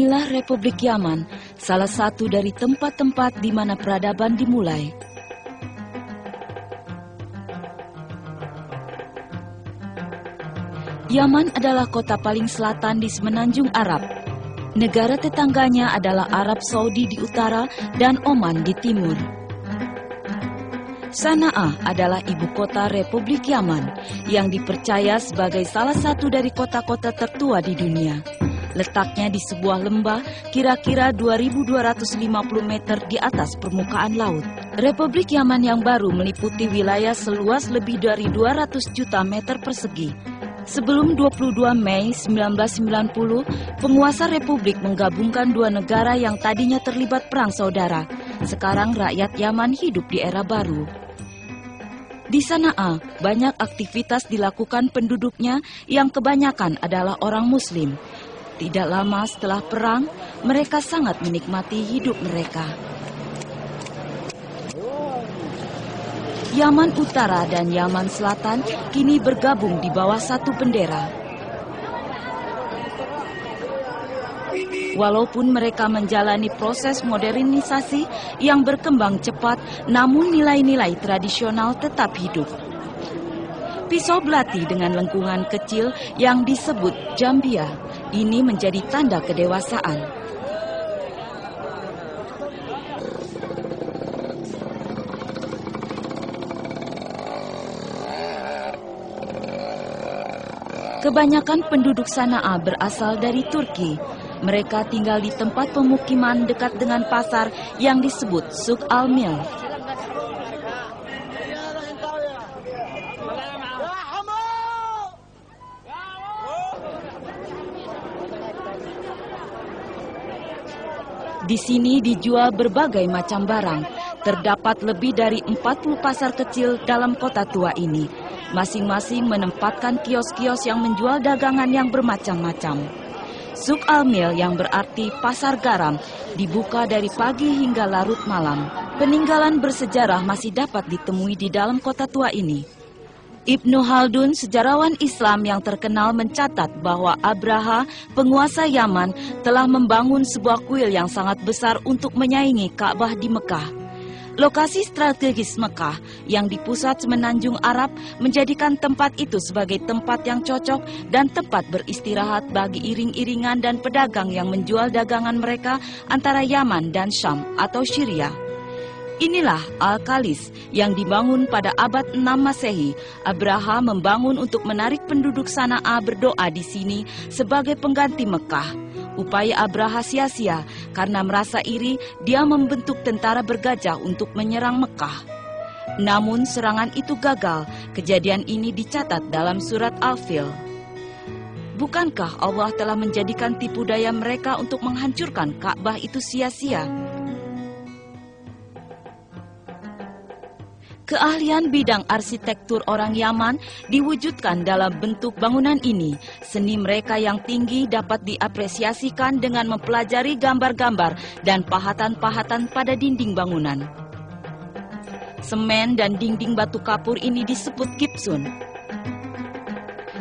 Inilah Republik Yaman, salah satu dari tempat-tempat di mana peradaban dimulai. Yaman adalah kota paling selatan di semenanjung Arab. Negara tetangganya adalah Arab Saudi di utara dan Oman di timur. Sanaa adalah ibu kota Republik Yaman yang dipercaya sebagai salah satu dari kota-kota tertua di dunia. Letaknya di sebuah lembah kira-kira 2.250 meter di atas permukaan laut. Republik Yaman yang baru meliputi wilayah seluas lebih dari 200 juta meter persegi. Sebelum 22 Mei 1990, penguasa Republik menggabungkan dua negara yang tadinya terlibat perang saudara. Sekarang rakyat Yaman hidup di era baru. Di Sanaa, banyak aktivitas dilakukan penduduknya yang kebanyakan adalah orang Muslim. Tidak lama setelah perang, mereka sangat menikmati hidup mereka. Yaman Utara dan Yaman Selatan kini bergabung di bawah satu bendera. Walaupun mereka menjalani proses modernisasi yang berkembang cepat, namun nilai-nilai tradisional tetap hidup. Pisau belati dengan lengkungan kecil yang disebut jambia, ini menjadi tanda kedewasaan. Kebanyakan penduduk Sanaa berasal dari Turki. Mereka tinggal di tempat pemukiman dekat dengan pasar yang disebut Suk Al-Mil. Di sini dijual berbagai macam barang. Terdapat lebih dari 40 pasar kecil dalam kota tua ini. Masing-masing menempatkan kios-kios yang menjual dagangan yang bermacam-macam. Suk Al-Mil yang berarti pasar garam dibuka dari pagi hingga larut malam. Peninggalan bersejarah masih dapat ditemui di dalam kota tua ini. Ibnu Khaldun, sejarawan Islam yang terkenal, mencatat bahwa Abraha, penguasa Yaman, telah membangun sebuah kuil yang sangat besar untuk menyaingi Ka'bah di Mekah. Lokasi strategis Mekah yang di pusat semenanjung Arab menjadikan tempat itu sebagai tempat yang cocok dan tempat beristirahat bagi iring-iringan dan pedagang yang menjual dagangan mereka antara Yaman dan Syam atau Syria. Inilah Al-Kalis yang dibangun pada abad 6 Masehi. Abraha membangun untuk menarik penduduk Sanaa berdoa di sini sebagai pengganti Mekah. Upaya Abraha sia-sia karena merasa iri dia membentuk tentara bergajah untuk menyerang Mekah. Namun serangan itu gagal. Kejadian ini dicatat dalam surat Al-Fil. Bukankah Allah telah menjadikan tipu daya mereka untuk menghancurkan Ka'bah itu sia-sia? Keahlian bidang arsitektur orang Yaman diwujudkan dalam bentuk bangunan ini. Seni mereka yang tinggi dapat diapresiasikan dengan mempelajari gambar-gambar dan pahatan-pahatan pada dinding bangunan. Semen dan dinding batu kapur ini disebut gipsun.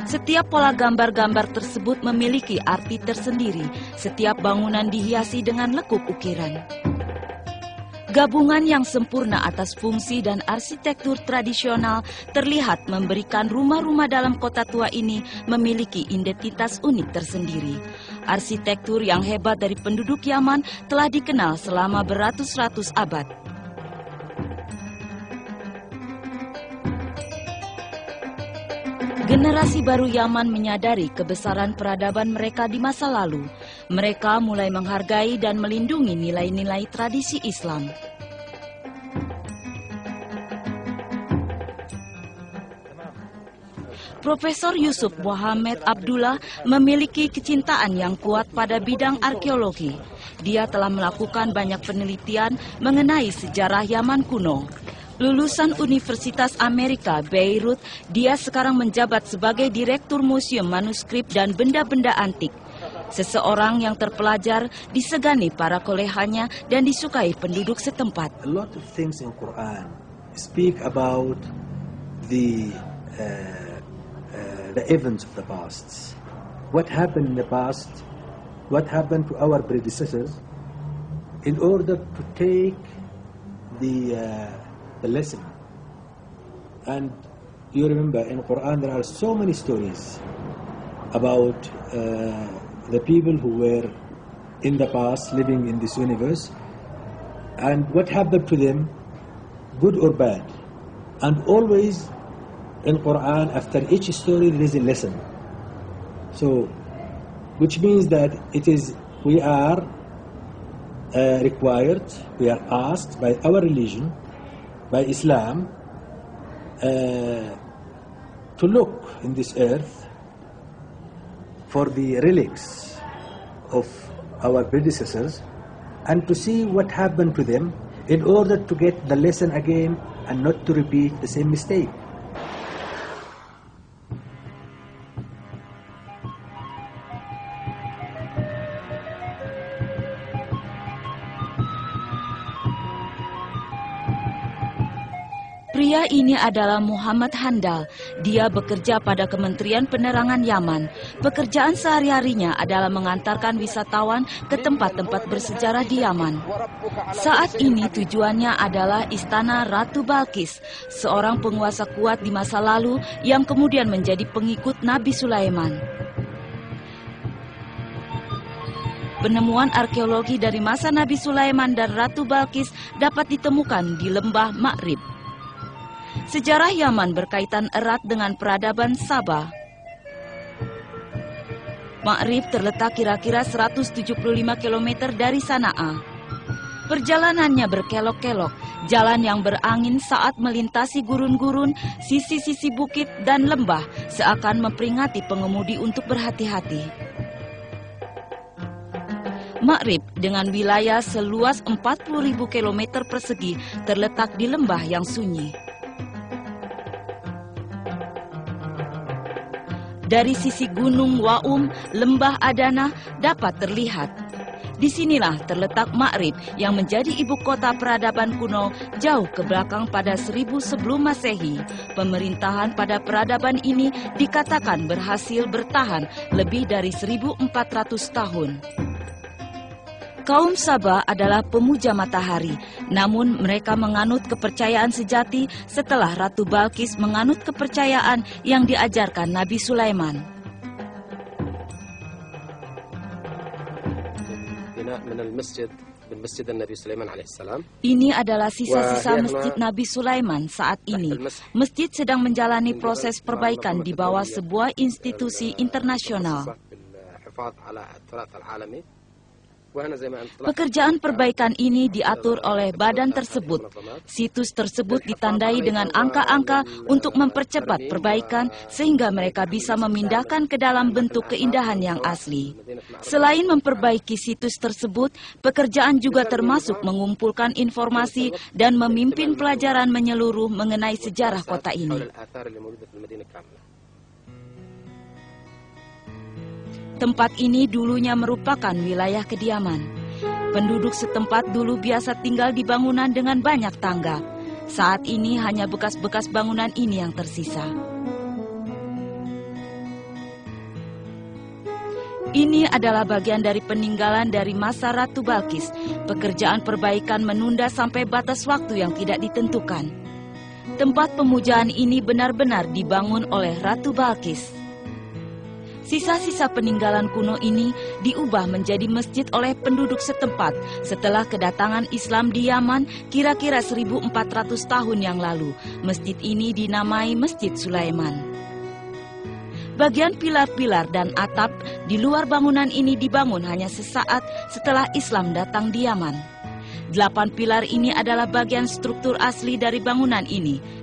Setiap pola gambar-gambar tersebut memiliki arti tersendiri. Setiap bangunan dihiasi dengan lekuk ukiran. Gabungan yang sempurna atas fungsi dan arsitektur tradisional terlihat memberikan rumah-rumah dalam kota tua ini memiliki identitas unik tersendiri. Arsitektur yang hebat dari penduduk Yaman telah dikenal selama beratus-ratus abad. Generasi baru Yaman menyadari kebesaran peradaban mereka di masa lalu. Mereka mulai menghargai dan melindungi nilai-nilai tradisi Islam. Profesor Yusuf Muhammad Abdullah memiliki kecintaan yang kuat pada bidang arkeologi. Dia telah melakukan banyak penelitian mengenai sejarah Yaman kuno. Lulusan Universitas Amerika, Beirut, dia sekarang menjabat sebagai Direktur Museum Manuskrip dan Benda-Benda Antik. Seseorang yang terpelajar, disegani para kolehannya dan disukai penduduk setempat. A lot of things in Quran speak about the events of the past. What happened in the past what happened to our predecessors in order to take the lesson. And you remember in Quran there are so many stories about the people who were in the past living in this universe and what happened to them, good or bad. And always in Quran, after each story there is a lesson. So, which means that we are required, we are asked by our religion, by Islam, to look in this earth for the relics of our predecessors and to see what happened to them in order to get the lesson again and not to repeat the same mistake. Pria ini adalah Muhammad Handal. Dia bekerja pada Kementerian Penerangan Yaman. Pekerjaan sehari-harinya adalah mengantarkan wisatawan ke tempat-tempat bersejarah di Yaman. Saat ini tujuannya adalah Istana Ratu Balkis, seorang penguasa kuat di masa lalu yang kemudian menjadi pengikut Nabi Sulaiman. Penemuan arkeologi dari masa Nabi Sulaiman dan Ratu Balkis dapat ditemukan di lembah Ma'rib. Sejarah Yaman berkaitan erat dengan peradaban Sabah. Ma'rib terletak kira-kira 175 km dari Sana'a. Perjalanannya berkelok-kelok, jalan yang berangin saat melintasi gurun-gurun, sisi-sisi bukit dan lembah seakan memperingati pengemudi untuk berhati-hati. Ma'rib dengan wilayah seluas 40.000 km persegi terletak di lembah yang sunyi. Dari sisi Gunung Wa'um, lembah Adana dapat terlihat. Disinilah terletak Ma'rib yang menjadi ibu kota peradaban kuno jauh ke belakang pada 1000 sebelum Masehi. Pemerintahan pada peradaban ini dikatakan berhasil bertahan lebih dari 1400 tahun. Kaum Sabah adalah pemuja matahari, namun mereka menganut kepercayaan sejati setelah Ratu Balkis menganut kepercayaan yang diajarkan Nabi Sulaiman. Ini adalah sisa-sisa Masjid Nabi Sulaiman saat ini. Masjid sedang menjalani proses perbaikan di bawah sebuah institusi internasional. Pekerjaan perbaikan ini diatur oleh badan tersebut. Situs tersebut ditandai dengan angka-angka untuk mempercepat perbaikan sehingga mereka bisa memindahkan ke dalam bentuk keindahan yang asli. Selain memperbaiki situs tersebut, pekerjaan juga termasuk mengumpulkan informasi dan memimpin pelajaran menyeluruh mengenai sejarah kota ini. Tempat ini dulunya merupakan wilayah kediaman. Penduduk setempat dulu biasa tinggal di bangunan dengan banyak tangga. Saat ini hanya bekas-bekas bangunan ini yang tersisa. Ini adalah bagian dari peninggalan dari masa Ratu Balkis. Pekerjaan perbaikan menunda sampai batas waktu yang tidak ditentukan. Tempat pemujaan ini benar-benar dibangun oleh Ratu Balkis. Sisa-sisa peninggalan kuno ini diubah menjadi masjid oleh penduduk setempat setelah kedatangan Islam di Yaman kira-kira 1400 tahun yang lalu. Masjid ini dinamai Masjid Sulaiman. Bagian pilar-pilar dan atap di luar bangunan ini dibangun hanya sesaat setelah Islam datang di Yaman. 8 pilar ini adalah bagian struktur asli dari bangunan ini.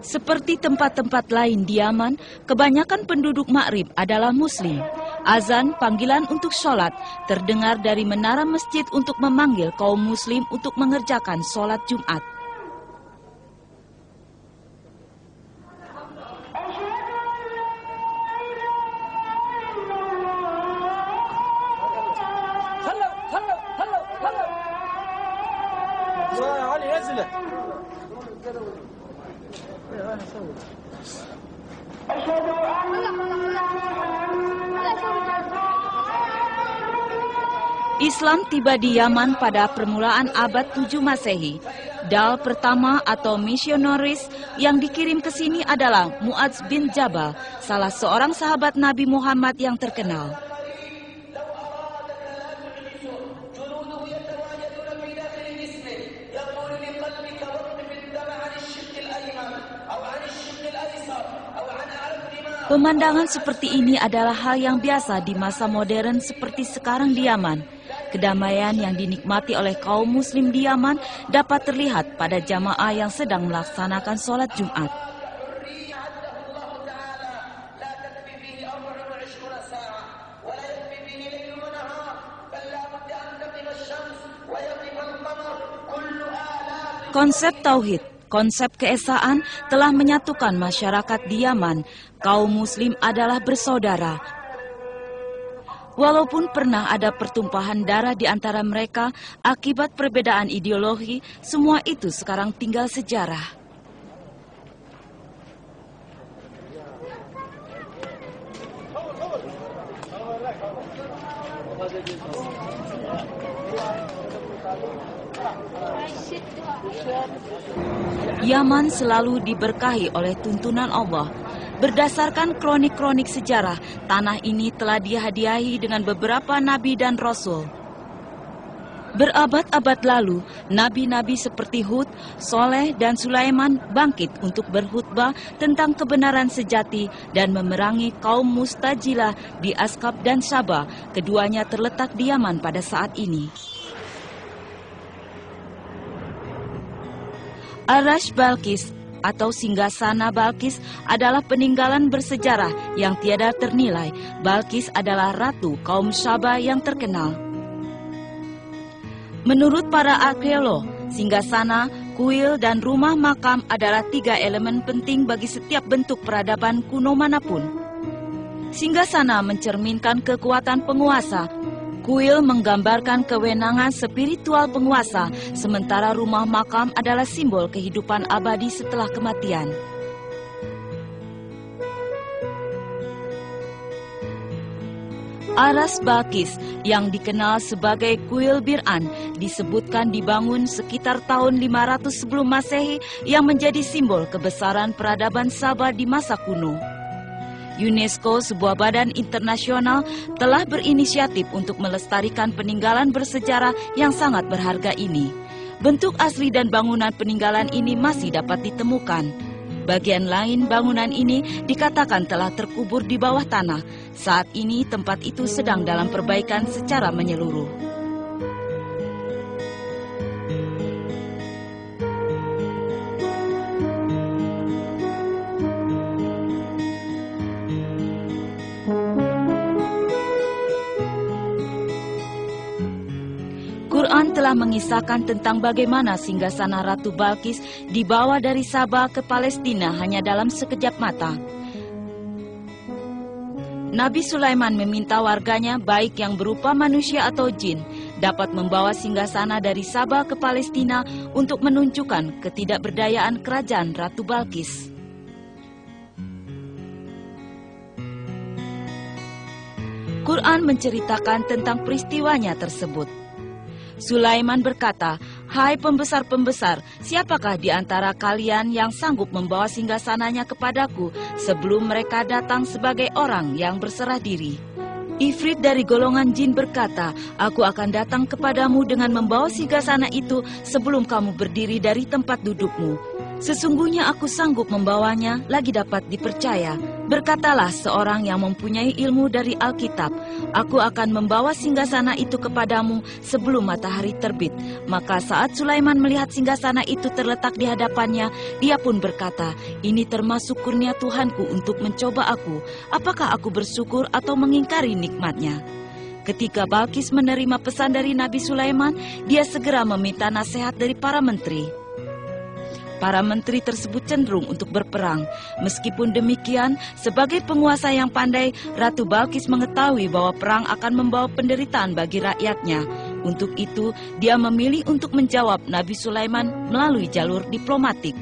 Seperti tempat-tempat lain di Yaman, kebanyakan penduduk Ma'rib adalah Muslim. Azan, panggilan untuk sholat, terdengar dari menara masjid untuk memanggil kaum Muslim untuk mengerjakan sholat Jumat. Islam tiba di Yaman pada permulaan abad 7 Masehi. Dal pertama atau misionaris yang dikirim ke sini adalah Mu'adz bin Jabal, salah seorang sahabat Nabi Muhammad yang terkenal. Pemandangan seperti ini adalah hal yang biasa di masa modern seperti sekarang di Yaman. Kedamaian yang dinikmati oleh kaum muslim di Yaman dapat terlihat pada jamaah yang sedang melaksanakan sholat Jumat. Konsep tauhid, konsep keesaan telah menyatukan masyarakat di Yaman. Kaum muslim adalah bersaudara. Walaupun pernah ada pertumpahan darah di antara mereka akibat perbedaan ideologi, semua itu sekarang tinggal sejarah. Yaman selalu diberkahi oleh tuntunan Allah. Berdasarkan kronik-kronik sejarah, tanah ini telah dihadiahi dengan beberapa nabi dan rasul. Berabad-abad lalu, nabi-nabi seperti Hud, Soleh, dan Sulaiman bangkit untuk berkhutbah tentang kebenaran sejati dan memerangi kaum Mustajilah di Askab dan Sabah. Keduanya terletak di Yaman pada saat ini. Arash Balkis atau Singgasana Balkis adalah peninggalan bersejarah yang tiada ternilai. Balkis adalah ratu kaum Sabah yang terkenal. Menurut para arkeolog, singgasana, kuil, dan rumah makam adalah 3 elemen penting bagi setiap bentuk peradaban kuno manapun. Singgasana mencerminkan kekuatan penguasa. Kuil menggambarkan kewenangan spiritual penguasa, sementara rumah makam adalah simbol kehidupan abadi setelah kematian. Aras Balkis yang dikenal sebagai Kuil Bir'an disebutkan dibangun sekitar tahun 500 sebelum Masehi yang menjadi simbol kebesaran peradaban Sabah di masa kuno. UNESCO, sebuah badan internasional, telah berinisiatif untuk melestarikan peninggalan bersejarah yang sangat berharga ini. Bentuk asli dan bangunan peninggalan ini masih dapat ditemukan. Bagian lain bangunan ini dikatakan telah terkubur di bawah tanah. Saat ini tempat itu sedang dalam perbaikan secara menyeluruh. Quran telah mengisahkan tentang bagaimana singgasana Ratu Balkis dibawa dari Sabah ke Palestina hanya dalam sekejap mata. Nabi Sulaiman meminta warganya, baik yang berupa manusia atau jin, dapat membawa singgasana dari Sabah ke Palestina untuk menunjukkan ketidakberdayaan kerajaan Ratu Balkis. Quran menceritakan tentang peristiwanya tersebut. Sulaiman berkata, "Hai pembesar-pembesar, siapakah di antara kalian yang sanggup membawa singgasananya kepadaku sebelum mereka datang sebagai orang yang berserah diri?" Ifrit dari golongan jin berkata, "Aku akan datang kepadamu dengan membawa singgasana itu sebelum kamu berdiri dari tempat dudukmu. Sesungguhnya aku sanggup membawanya, lagi dapat dipercaya." Berkatalah seorang yang mempunyai ilmu dari Alkitab, "Aku akan membawa singgasana itu kepadamu sebelum matahari terbit." Maka saat Sulaiman melihat singgasana itu terletak di hadapannya, dia pun berkata, "Ini termasuk kurnia Tuhanku untuk mencoba aku. Apakah aku bersyukur atau mengingkari nikmatnya?" Ketika Balkis menerima pesan dari Nabi Sulaiman, dia segera meminta nasihat dari para menteri. Para menteri tersebut cenderung untuk berperang. Meskipun demikian, sebagai penguasa yang pandai, Ratu Balkis mengetahui bahwa perang akan membawa penderitaan bagi rakyatnya. Untuk itu, dia memilih untuk menjawab Nabi Sulaiman melalui jalur diplomatik.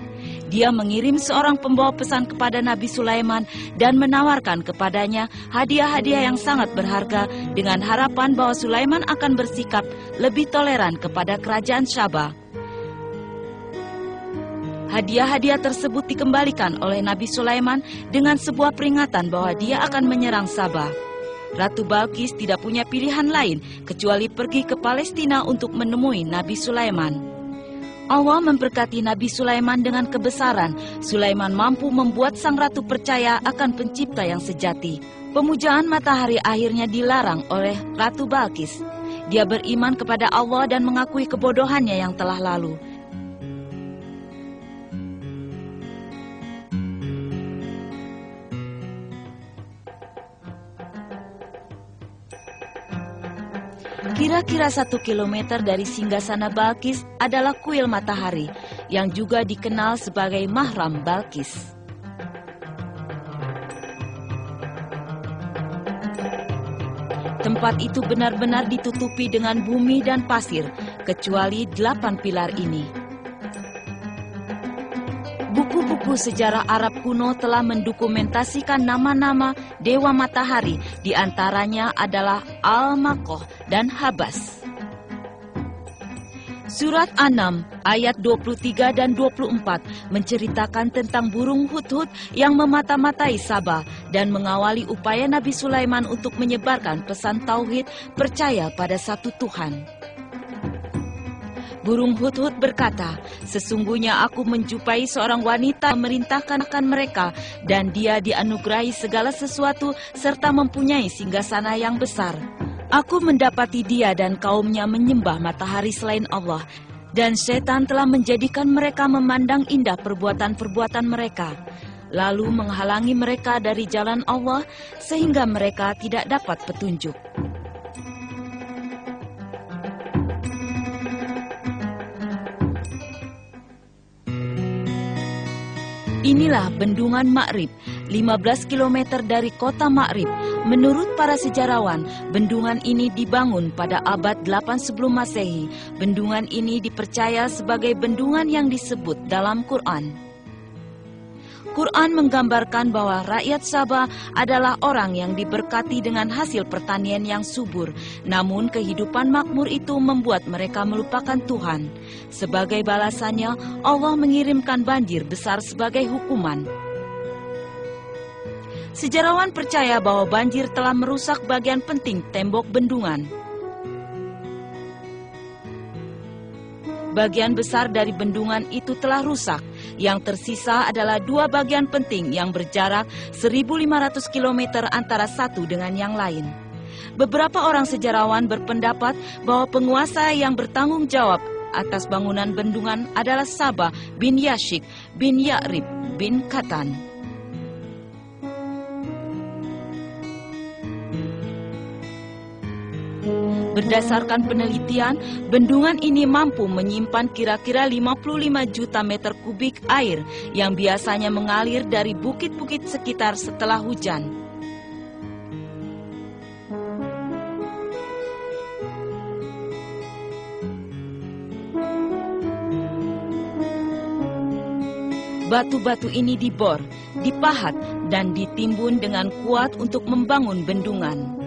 Dia mengirim seorang pembawa pesan kepada Nabi Sulaiman dan menawarkan kepadanya hadiah-hadiah yang sangat berharga dengan harapan bahwa Sulaiman akan bersikap lebih toleran kepada kerajaan Sabah. Hadiah-hadiah tersebut dikembalikan oleh Nabi Sulaiman dengan sebuah peringatan bahwa dia akan menyerang Sabah. Ratu Balkis tidak punya pilihan lain kecuali pergi ke Palestina untuk menemui Nabi Sulaiman. Allah memberkati Nabi Sulaiman dengan kebesaran. Sulaiman mampu membuat sang ratu percaya akan pencipta yang sejati. Pemujaan matahari akhirnya dilarang oleh Ratu Balkis. Dia beriman kepada Allah dan mengakui kebodohannya yang telah lalu. Kira-kira 1 kilometer dari singgasana Balkis adalah kuil matahari, yang juga dikenal sebagai mahram Balkis. Tempat itu benar-benar ditutupi dengan bumi dan pasir, kecuali 8 pilar ini. Buku-buku sejarah Arab kuno telah mendokumentasikan nama-nama dewa matahari, di antaranya adalah Al-Makoh dan Habas. Surat An-Naml ayat 23 dan 24 menceritakan tentang burung hudhud yang memata-matai Sabah dan mengawali upaya Nabi Sulaiman untuk menyebarkan pesan tauhid percaya pada satu Tuhan. Burung hudhud berkata, "Sesungguhnya aku menjumpai seorang wanita memerintahkan akan mereka, dan dia dianugerahi segala sesuatu serta mempunyai singgasana yang besar. Aku mendapati dia dan kaumnya menyembah matahari selain Allah, dan setan telah menjadikan mereka memandang indah perbuatan-perbuatan mereka, lalu menghalangi mereka dari jalan Allah sehingga mereka tidak dapat petunjuk." Inilah Bendungan Ma'rib, 15 km dari kota Ma'rib. Menurut para sejarawan, bendungan ini dibangun pada abad 8 sebelum Masehi. Bendungan ini dipercaya sebagai bendungan yang disebut dalam Quran. Quran menggambarkan bahwa rakyat Sabah adalah orang yang diberkati dengan hasil pertanian yang subur. Namun kehidupan makmur itu membuat mereka melupakan Tuhan. Sebagai balasannya, Allah mengirimkan banjir besar sebagai hukuman. Sejarawan percaya bahwa banjir telah merusak bagian penting tembok bendungan. Bagian besar dari bendungan itu telah rusak. Yang tersisa adalah 2 bagian penting yang berjarak 1.500 km antara satu dengan yang lain. Beberapa orang sejarawan berpendapat bahwa penguasa yang bertanggung jawab atas bangunan bendungan adalah Sabah bin Yashik bin Ya'rib bin Katan. Berdasarkan penelitian, bendungan ini mampu menyimpan kira-kira 55 juta meter kubik air yang biasanya mengalir dari bukit-bukit sekitar setelah hujan. Batu-batu ini dibor, dipahat, dan ditimbun dengan kuat untuk membangun bendungan.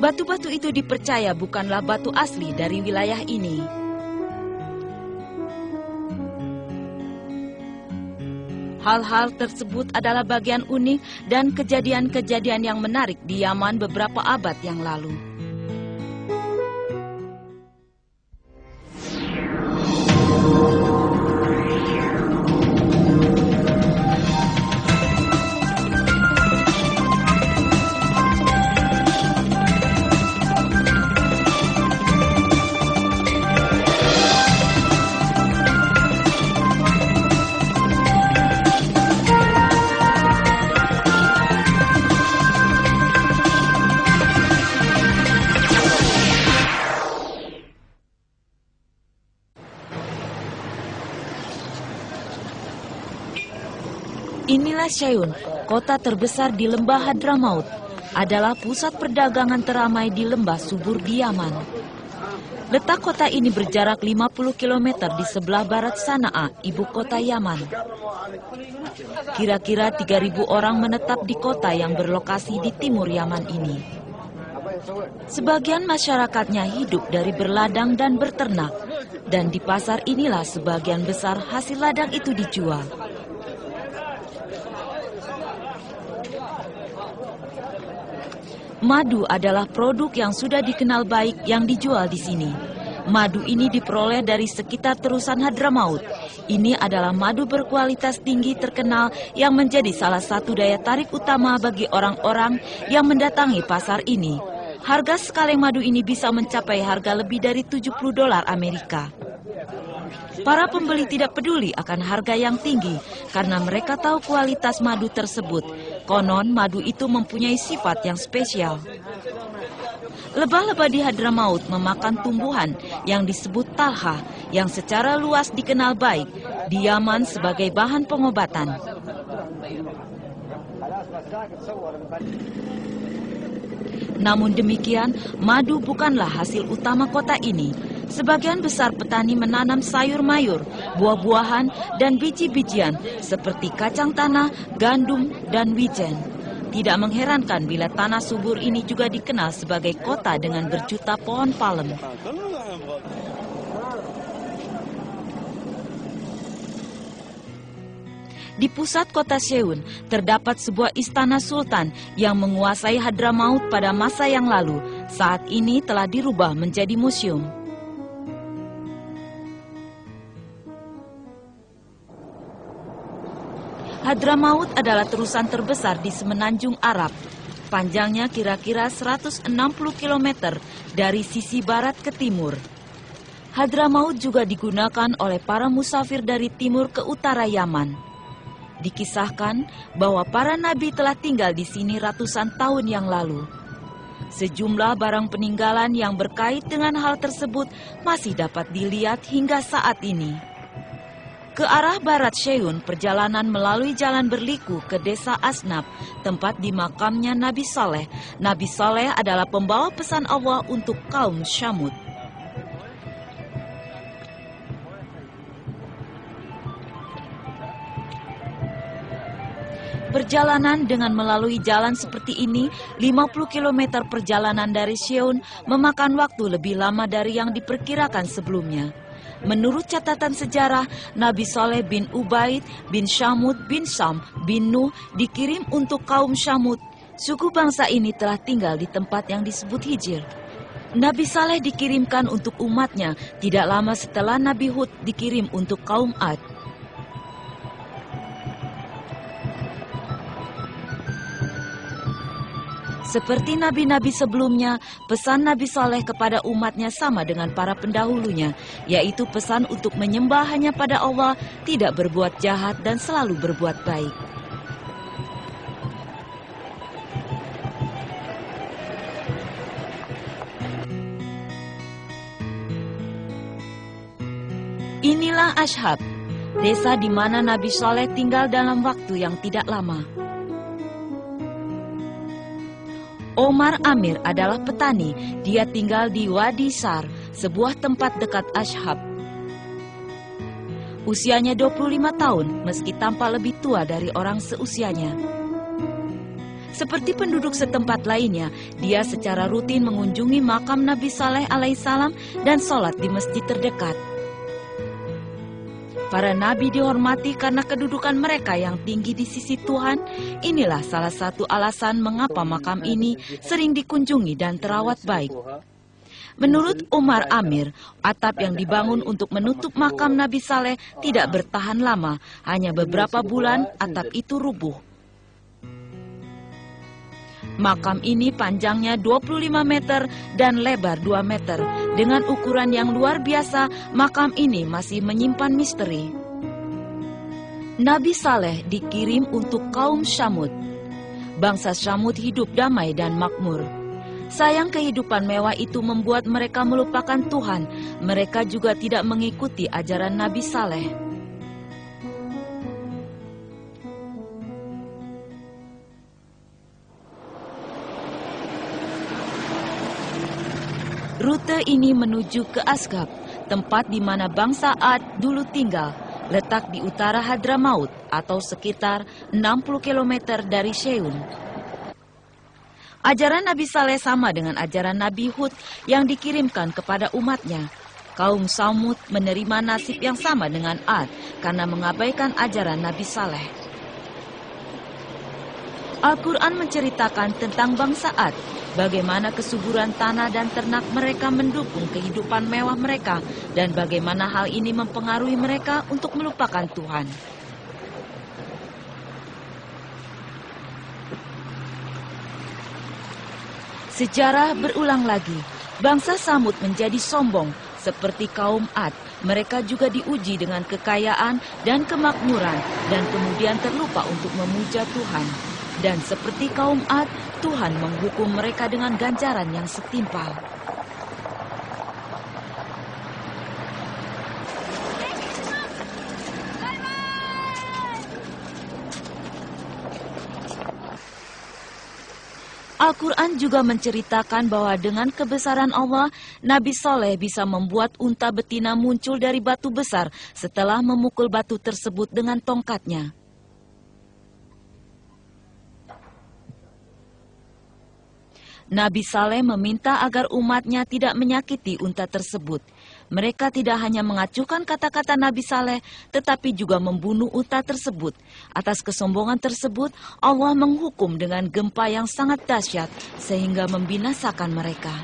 Batu-batu itu dipercaya bukanlah batu asli dari wilayah ini. Hal-hal tersebut adalah bagian unik dan kejadian-kejadian yang menarik di Yaman beberapa abad yang lalu. Inilah Syaiun, kota terbesar di lembah Hadramaut, adalah pusat perdagangan teramai di lembah subur di Yaman. Letak kota ini berjarak 50 km di sebelah barat Sana'a, ibu kota Yaman. Kira-kira 3.000 orang menetap di kota yang berlokasi di timur Yaman ini. Sebagian masyarakatnya hidup dari berladang dan berternak, dan di pasar inilah sebagian besar hasil ladang itu dijual. Madu adalah produk yang sudah dikenal baik yang dijual di sini. Madu ini diperoleh dari sekitar terusan Hadramaut. Ini adalah madu berkualitas tinggi terkenal yang menjadi salah satu daya tarik utama bagi orang-orang yang mendatangi pasar ini. Harga sekaleng madu ini bisa mencapai harga lebih dari $70 Amerika. Para pembeli tidak peduli akan harga yang tinggi karena mereka tahu kualitas madu tersebut. Konon madu itu mempunyai sifat yang spesial. Lebah-lebah di Hadramaut memakan tumbuhan yang disebut talha yang secara luas dikenal baik di Yaman sebagai bahan pengobatan. Namun demikian, madu bukanlah hasil utama kota ini. Sebagian besar petani menanam sayur mayur, buah-buahan, dan biji-bijian seperti kacang tanah, gandum, dan wijen. Tidak mengherankan bila tanah subur ini juga dikenal sebagai kota dengan berjuta pohon palem. Di pusat kota Seun, terdapat sebuah istana sultan yang menguasai Hadramaut pada masa yang lalu. Saat ini telah dirubah menjadi museum. Hadramaut adalah terusan terbesar di semenanjung Arab. Panjangnya kira-kira 160 km dari sisi barat ke timur. Hadramaut juga digunakan oleh para musafir dari timur ke utara Yaman. Dikisahkan bahwa para nabi telah tinggal di sini ratusan tahun yang lalu. Sejumlah barang peninggalan yang berkait dengan hal tersebut masih dapat dilihat hingga saat ini. Ke arah barat Seun, perjalanan melalui jalan berliku ke desa Asnab, tempat dimakamnya Nabi Saleh. Nabi Saleh adalah pembawa pesan Allah untuk kaum Syamud. Perjalanan dengan melalui jalan seperti ini, 50 km perjalanan dari Seun memakan waktu lebih lama dari yang diperkirakan sebelumnya. Menurut catatan sejarah, Nabi Saleh bin Ubaid bin Syamud bin Sam bin Nuh dikirim untuk kaum Syamud. Suku bangsa ini telah tinggal di tempat yang disebut Hijr. Nabi Saleh dikirimkan untuk umatnya tidak lama setelah Nabi Hud dikirim untuk kaum Ad. Seperti nabi-nabi sebelumnya, pesan Nabi Saleh kepada umatnya sama dengan para pendahulunya, yaitu pesan untuk menyembah hanya pada Allah, tidak berbuat jahat dan selalu berbuat baik. Inilah Ashab, desa di mana Nabi Saleh tinggal dalam waktu yang tidak lama. Omar Amir adalah petani. Dia tinggal di Wadi Sar, sebuah tempat dekat Ashab. Usianya 25 tahun, meski tampak lebih tua dari orang seusianya. Seperti penduduk setempat lainnya, dia secara rutin mengunjungi makam Nabi Saleh alaihissalam dan sholat di masjid terdekat. Para nabi dihormati karena kedudukan mereka yang tinggi di sisi Tuhan. Inilah salah satu alasan mengapa makam ini sering dikunjungi dan terawat baik. Menurut Omar Amir, atap yang dibangun untuk menutup makam Nabi Saleh tidak bertahan lama, hanya beberapa bulan atap itu rubuh. Makam ini panjangnya 25 meter dan lebar 2 meter. Dengan ukuran yang luar biasa, makam ini masih menyimpan misteri. Nabi Saleh dikirim untuk kaum Syamud. Bangsa Syamud hidup damai dan makmur. Sayang kehidupan mewah itu membuat mereka melupakan Tuhan. Mereka juga tidak mengikuti ajaran Nabi Saleh. Rute ini menuju ke Asgab, tempat di mana bangsa Ad dulu tinggal, letak di utara Hadramaut atau sekitar 60 km dari Syeun. Ajaran Nabi Saleh sama dengan ajaran Nabi Hud yang dikirimkan kepada umatnya. Kaum Samud menerima nasib yang sama dengan Ad karena mengabaikan ajaran Nabi Saleh. Al-Quran menceritakan tentang bangsa Ad, bagaimana kesuburan tanah dan ternak mereka mendukung kehidupan mewah mereka, dan bagaimana hal ini mempengaruhi mereka untuk melupakan Tuhan. Sejarah berulang lagi, bangsa Samud menjadi sombong, seperti kaum Ad. Mereka juga diuji dengan kekayaan dan kemakmuran, dan kemudian terlupa untuk memuja Tuhan. Dan seperti kaum Ad, Tuhan menghukum mereka dengan ganjaran yang setimpal. Al-Quran juga menceritakan bahwa dengan kebesaran Allah, Nabi Saleh bisa membuat unta betina muncul dari batu besar setelah memukul batu tersebut dengan tongkatnya. Nabi Saleh meminta agar umatnya tidak menyakiti unta tersebut. Mereka tidak hanya mengacuhkan kata-kata Nabi Saleh, tetapi juga membunuh unta tersebut. Atas kesombongan tersebut, Allah menghukum dengan gempa yang sangat dahsyat, sehingga membinasakan mereka.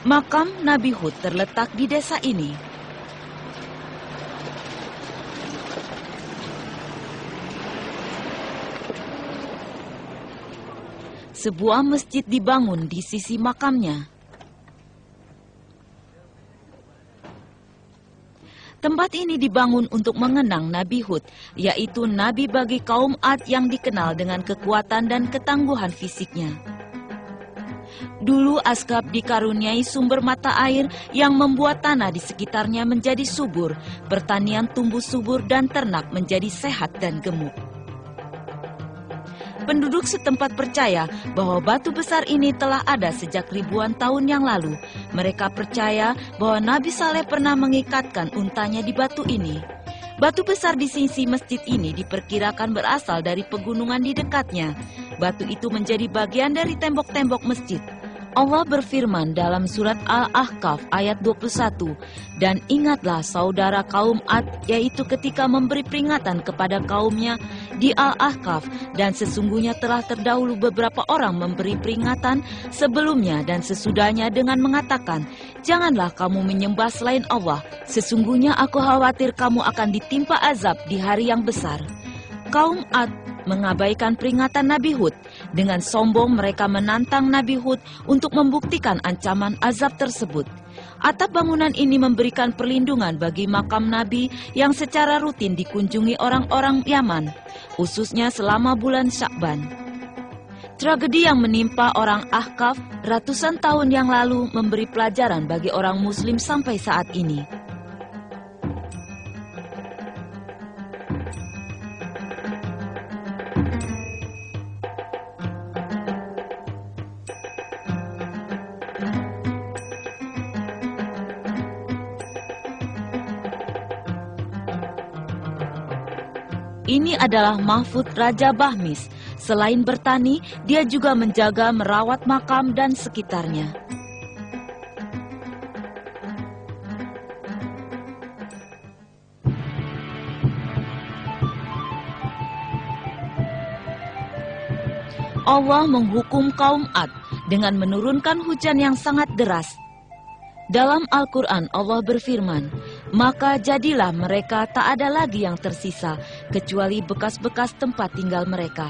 Makam Nabi Hud terletak di desa ini. Sebuah masjid dibangun di sisi makamnya. Tempat ini dibangun untuk mengenang Nabi Hud, yaitu nabi bagi kaum Ad yang dikenal dengan kekuatan dan ketangguhan fisiknya. Dulu Asgab dikaruniai sumber mata air yang membuat tanah di sekitarnya menjadi subur, pertanian tumbuh subur dan ternak menjadi sehat dan gemuk. Penduduk setempat percaya bahwa batu besar ini telah ada sejak ribuan tahun yang lalu. Mereka percaya bahwa Nabi Saleh pernah mengikatkan untanya di batu ini. Batu besar di sisi masjid ini diperkirakan berasal dari pegunungan di dekatnya. Batu itu menjadi bagian dari tembok-tembok masjid. Allah berfirman dalam surat Al-Ahqaf ayat 21, "Dan ingatlah saudara kaum Ad, yaitu ketika memberi peringatan kepada kaumnya di Al-Ahqaf, dan sesungguhnya telah terdahulu beberapa orang memberi peringatan sebelumnya dan sesudahnya dengan mengatakan, janganlah kamu menyembah selain Allah, sesungguhnya aku khawatir kamu akan ditimpa azab di hari yang besar." Kaum Ad mengabaikan peringatan Nabi Hud. Dengan sombong mereka menantang Nabi Hud untuk membuktikan ancaman azab tersebut. Atap bangunan ini memberikan perlindungan bagi makam Nabi yang secara rutin dikunjungi orang-orang Yaman, khususnya selama bulan Sya'ban. Tragedi yang menimpa orang Ahqaf ratusan tahun yang lalu memberi pelajaran bagi orang Muslim sampai saat ini. Ini adalah Mahfud Raja Bahmis. Selain bertani, dia juga menjaga merawat makam dan sekitarnya. Allah menghukum kaum Ad dengan menurunkan hujan yang sangat deras. Dalam Al-Quran Allah berfirman, "Maka jadilah mereka tak ada lagi yang tersisa, kecuali bekas-bekas tempat tinggal mereka."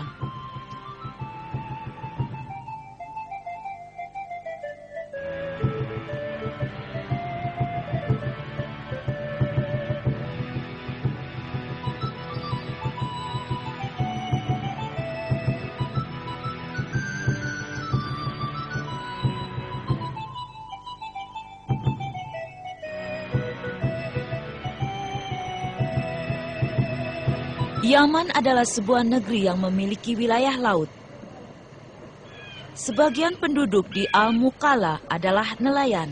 Yaman adalah sebuah negeri yang memiliki wilayah laut. Sebagian penduduk di Al-Muqalla adalah nelayan.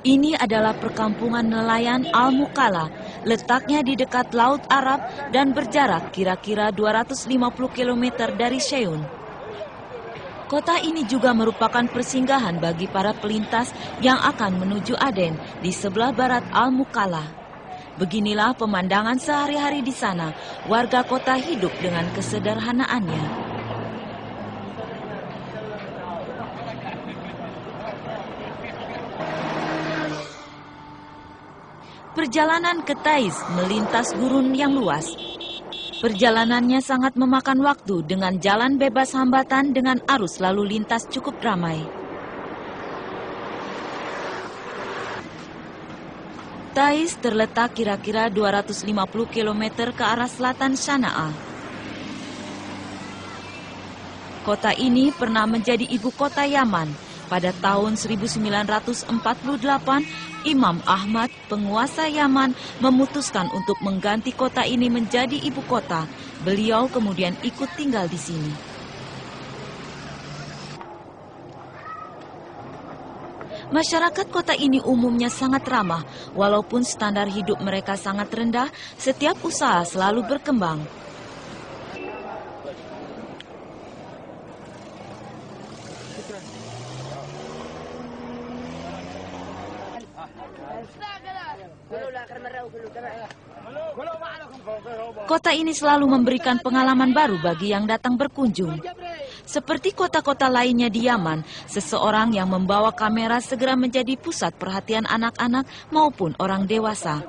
Ini adalah perkampungan nelayan Al-Muqalla, letaknya di dekat Laut Arab dan berjarak kira-kira 250 km dari Seun. Kota ini juga merupakan persinggahan bagi para pelintas yang akan menuju Aden di sebelah barat Al-Muqalla. Beginilah pemandangan sehari-hari di sana. Warga kota hidup dengan kesederhanaannya. Perjalanan ke Taiz melintas gurun yang luas. Perjalanannya sangat memakan waktu dengan jalan bebas hambatan dengan arus lalu lintas cukup ramai. Taiz terletak kira-kira 250 km ke arah selatan Sana'a. Kota ini pernah menjadi ibu kota Yaman. Pada tahun 1948, Imam Ahmad, penguasa Yaman, memutuskan untuk mengganti kota ini menjadi ibu kota. Beliau kemudian ikut tinggal di sini. Masyarakat kota ini umumnya sangat ramah, walaupun standar hidup mereka sangat rendah, setiap usaha selalu berkembang. Kota ini selalu memberikan pengalaman baru bagi yang datang berkunjung. Seperti kota-kota lainnya di Yaman, seseorang yang membawa kamera segera menjadi pusat perhatian anak-anak maupun orang dewasa.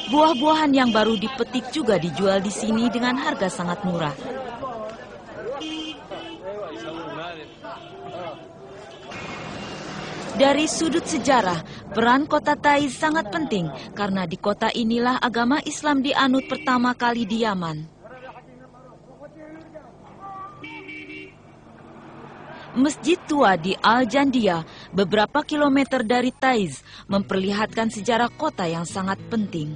Buah-buahan yang baru dipetik juga dijual di sini dengan harga sangat murah. Dari sudut sejarah, peran kota Taiz sangat penting karena di kota inilah agama Islam dianut pertama kali di Yaman. Masjid tua di Al-Jandia, beberapa kilometer dari Taiz, memperlihatkan sejarah kota yang sangat penting.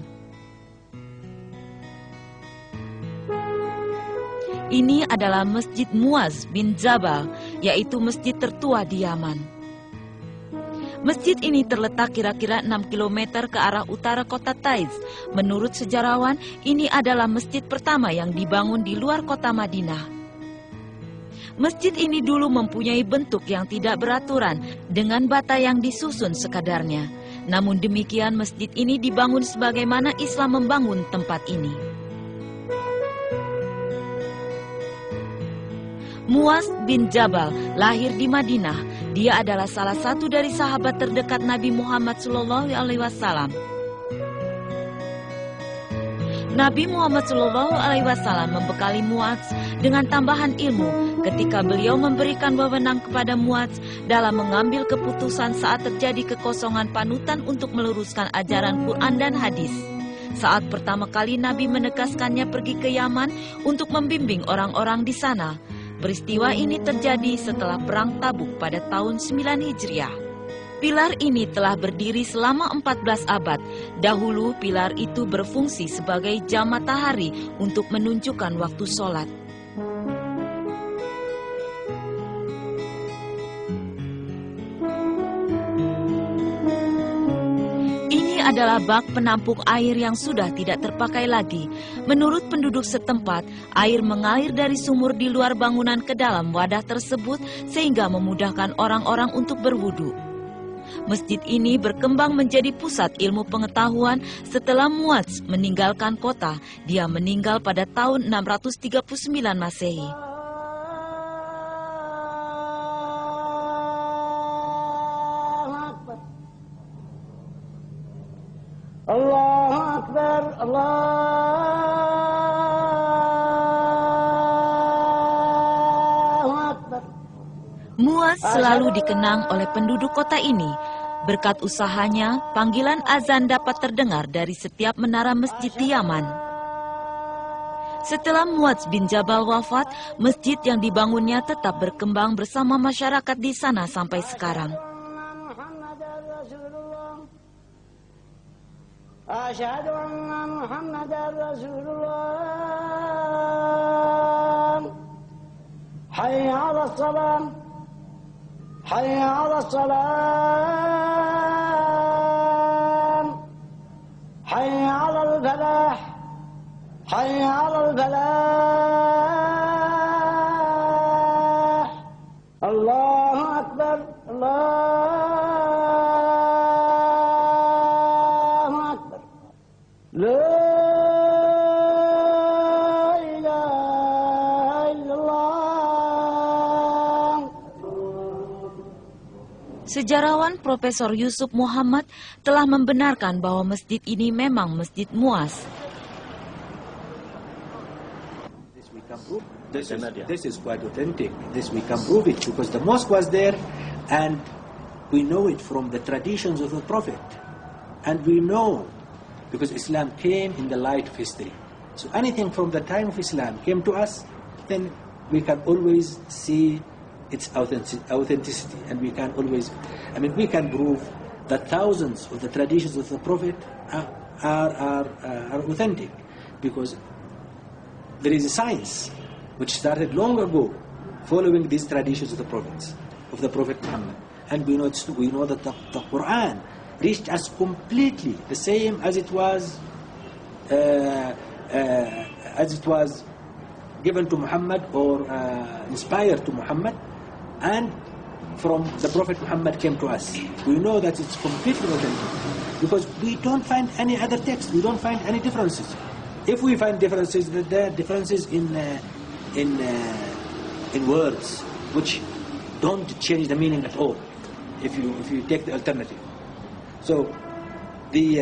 Ini adalah Masjid Muaz bin Jabal, yaitu masjid tertua di Yaman. Masjid ini terletak kira-kira 6 km ke arah utara kota Taiz. Menurut sejarawan, ini adalah masjid pertama yang dibangun di luar kota Madinah. Masjid ini dulu mempunyai bentuk yang tidak beraturan, dengan bata yang disusun sekadarnya. Namun demikian, masjid ini dibangun sebagaimana Islam membangun tempat ini. Muaz bin Jabal lahir di Madinah. Dia adalah salah satu dari sahabat terdekat Nabi Muhammad SAW. Nabi Muhammad SAW membekali Muaz dengan tambahan ilmu ketika beliau memberikan wewenang kepada Muaz dalam mengambil keputusan saat terjadi kekosongan panutan untuk meluruskan ajaran Quran dan hadis. Saat pertama kali Nabi menegaskannya pergi ke Yaman untuk membimbing orang-orang di sana. Peristiwa ini terjadi setelah Perang Tabuk pada tahun 9 Hijriah. Pilar ini telah berdiri selama 14 abad. Dahulu pilar itu berfungsi sebagai jam matahari untuk menunjukkan waktu sholat. Adalah bak penampung air yang sudah tidak terpakai lagi. Menurut penduduk setempat, air mengalir dari sumur di luar bangunan ke dalam wadah tersebut sehingga memudahkan orang-orang untuk berwudu. Masjid ini berkembang menjadi pusat ilmu pengetahuan setelah Muaz meninggalkan kota. Dia meninggal pada tahun 639 Masehi. Allahu Akbar, Allahu Akbar. Muaz selalu dikenang oleh penduduk kota ini. Berkat usahanya, panggilan azan dapat terdengar dari setiap menara masjid di Yaman. Setelah Muadz bin Jabal wafat, masjid yang dibangunnya tetap berkembang bersama masyarakat di sana sampai sekarang. Asyhadu anna Muhammadar Rasulullah. Hayya 'alas salam. Hayya 'alas salam. Hayya 'alal falah. Hayya 'alal falah. Allahu akbar. Allahu akbar. La ilaha illallah. Sejarawan Profesor Yusuf Muhammad telah membenarkan bahwa masjid ini memang Masjid Muaz. This is quite authentic. This we can prove it because the mosque was there and we know it from the traditions of the Prophet. And we know because Islam came in the light of history. So anything from the time of Islam came to us, then we can always see its authenticity and we can always, we can prove that thousands of the traditions of the Prophet are authentic because there is a science which started long ago following these traditions of the prophets, of the Prophet Muhammad. And we know that the Quran reached us completely the same as it was given to Muhammad or inspired to Muhammad, and from the Prophet Muhammad came to us. We know that it's completely authentic because we don't find any other text. We don't find any differences. If we find differences, there are differences in words which don't change the meaning at all. If you take the alternative, so the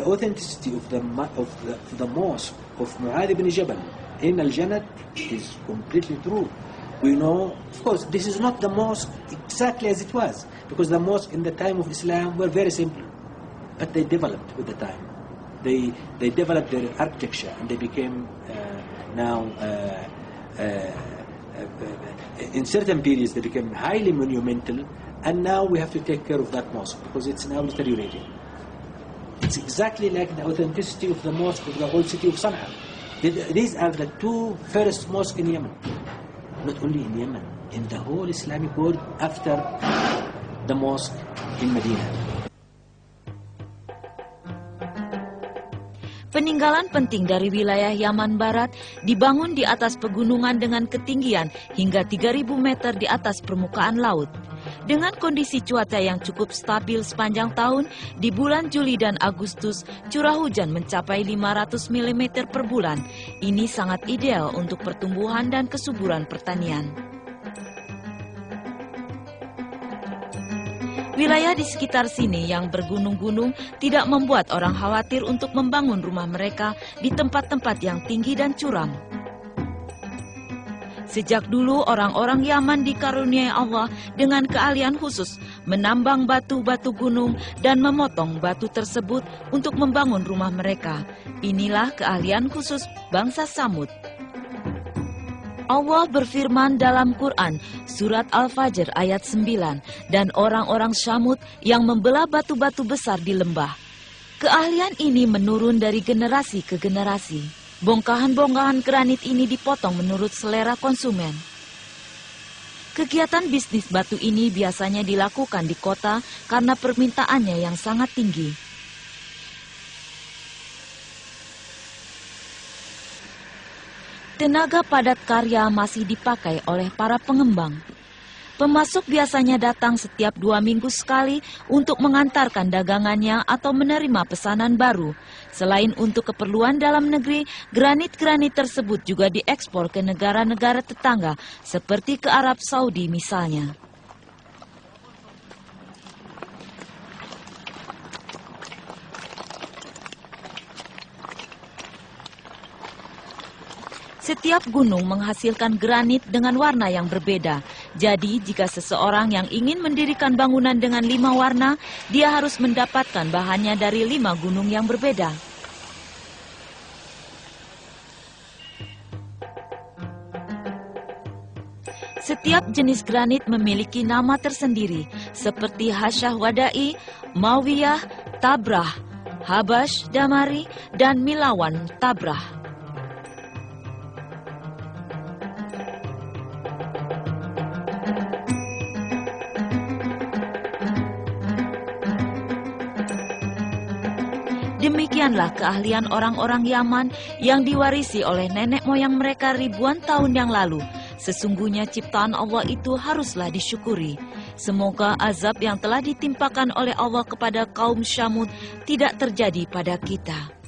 authenticity of the mosque of Mu'adh ibn Jabal in Al-Jannat is completely true. We know, of course, this is not the mosque exactly as it was because the mosque in the time of Islam were very simple, but they developed with the time. They developed their architecture and they became in certain periods they became highly monumental, and now we have to take care of that mosque because it's now deteriorating. It's exactly like the authenticity of the mosque of the old city of Sana'a. These are the two first mosques in Yemen. Not only in Yemen, in the whole Islamic world after the mosque in Medina. Peninggalan penting dari wilayah Yaman Barat dibangun di atas pegunungan dengan ketinggian hingga 3.000 meter di atas permukaan laut. Dengan kondisi cuaca yang cukup stabil sepanjang tahun, di bulan Juli dan Agustus, curah hujan mencapai 500 mm per bulan. Ini sangat ideal untuk pertumbuhan dan kesuburan pertanian. Wilayah di sekitar sini yang bergunung-gunung tidak membuat orang khawatir untuk membangun rumah mereka di tempat-tempat yang tinggi dan curam. Sejak dulu orang-orang Yaman dikaruniai Allah dengan keahlian khusus menambang batu-batu gunung dan memotong batu tersebut untuk membangun rumah mereka. Inilah keahlian khusus bangsa Samud. Allah berfirman dalam Quran, surat Al-Fajr ayat 9, dan orang-orang Samud yang membelah batu-batu besar di lembah. Keahlian ini menurun dari generasi ke generasi. Bongkahan-bongkahan granit ini dipotong menurut selera konsumen. Kegiatan bisnis batu ini biasanya dilakukan di kota karena permintaannya yang sangat tinggi. Tenaga padat karya masih dipakai oleh para pengembang. Pemasok biasanya datang setiap 2 minggu sekali untuk mengantarkan dagangannya atau menerima pesanan baru. Selain untuk keperluan dalam negeri, granit-granit tersebut juga diekspor ke negara-negara tetangga, seperti ke Arab Saudi misalnya. Setiap gunung menghasilkan granit dengan warna yang berbeda. Jadi, jika seseorang yang ingin mendirikan bangunan dengan 5 warna, dia harus mendapatkan bahannya dari 5 gunung yang berbeda. Setiap jenis granit memiliki nama tersendiri, seperti Hasyah Wadai, Mawiyah, Tabrah, Habash Damari, dan Milawan Tabrah. Demikianlah keahlian orang-orang Yaman yang diwarisi oleh nenek moyang mereka ribuan tahun yang lalu. Sesungguhnya ciptaan Allah itu haruslah disyukuri. Semoga azab yang telah ditimpakan oleh Allah kepada kaum Syamud tidak terjadi pada kita.